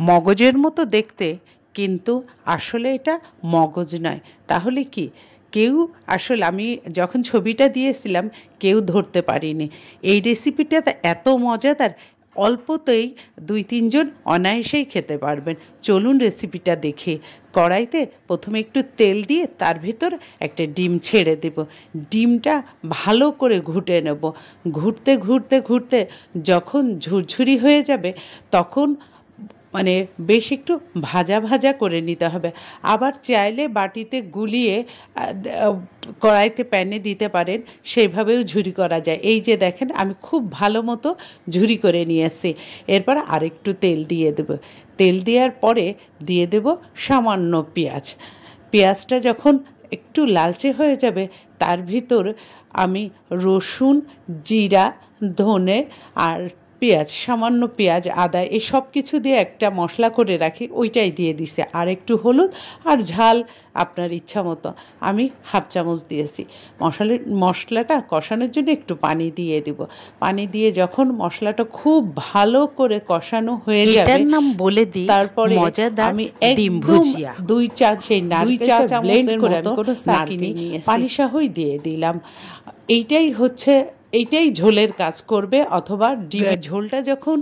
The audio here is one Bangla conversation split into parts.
মগজের মতো দেখতে, কিন্তু আসলে এটা মগজ নয়। তাহলে কি কেউ আসলে আমি যখন ছবিটা দিয়েছিলাম কেউ ধরতে পারিনি। এই রেসিপিটা এত মজাদার, অল্পতেই 2-3 জন অনায়াসেই খেতে পারবেন। চলুন রেসিপিটা দেখি। কড়াইতে প্রথমে একটু তেল দিয়ে তার ভিতর একটা ডিম ছেড়ে দেব। ডিমটা ভালো করে ঘুটে নেব। ঘুরতে ঘুরতে ঘুরতে যখন ঝুরঝুরি হয়ে যাবে তখন মানে বেশ একটু ভাজা ভাজা করে নিতে হবে। আবার চাইলে বাটিতে গুলিয়ে কড়াইতে প্যানে দিতে পারেন, সেইভাবেও ঝুরি করা যায়। এই যে দেখেন আমি খুব ভালো মতো ঝুরি করে নিয়ে এসেছি। এরপর আরেকটু তেল দিয়ে দেব। তেল দেওয়ার পরে দিয়ে দেব সামান্য পেঁয়াজ। পেঁয়াজটা যখন একটু লালচে হয়ে যাবে তার ভিতর আমি রসুন, জিরা, ধনে আর পেঁয়াজ, সামান্য পেঁয়াজ, আদা এই সব কিছু দিয়ে একটা মশলা করে রাখি, ওইটাই দিয়ে দিছে। আর একটু হলুদ আর ঝাল আপনার ইচ্ছা মতো আমি 1/2 চামচ দিয়েছি। মশলাটা কষানোর জন্য একটু পানি দিয়ে দিব। পানি দিয়ে যখন মশলাটা খুব ভালো করে কষানো হয়ে যাবে, এটার নাম বলে দিই তারপরে আমি ডিম ভুজিয়া 2 চা সেই 2 চা চামচ করে আমি কোনো সাকিনি পানি সহই দিয়ে দিলাম। এইটাই ঝোলের কাজ করবে। অথবা ডিমের ঝোলটা যখন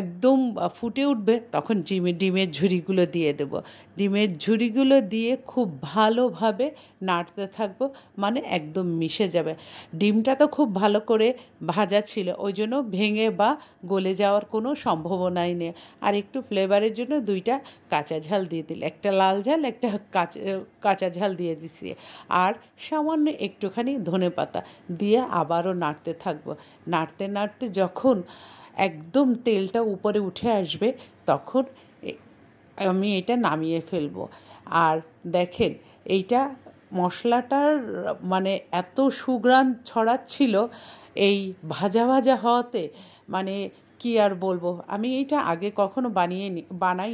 একদম ফুটে উঠবে তখন ডিমের ঝুরিগুলো দিয়ে দেব। ডিমের ঝুরিগুলো দিয়ে খুব ভালোভাবে নাড়তে থাকবো, মানে একদম মিশে যাবে। ডিমটা তো খুব ভালো করে ভাজা ছিল, ওই জন্য ভেঙে বা গলে যাওয়ার কোনো সম্ভাবনাই নেই। আর একটু ফ্লেভারের জন্য 2টা কাঁচা ঝাল দিয়ে দিলে, একটা লাল ঝাল একটা কাঁচা ঝাল দিয়ে দিছি। আর সামান্য একটুখানি ধনেপাতা দিয়ে আবারও নাড়তে থাকবো। নাড়তে নাড়তে যখন একদম তেলটা উপরে উঠে আসবে তখন আমি এটা নামিয়ে ফেলবো। আর দেখেন এইটা মশলাটার মানে এত সুঘ্রাণ ছড়াচ্ছিল এই ভাজা ভাজা হওয়াতে, মানে কি আর বলবো। আমি এইটা আগে কখনো বানাই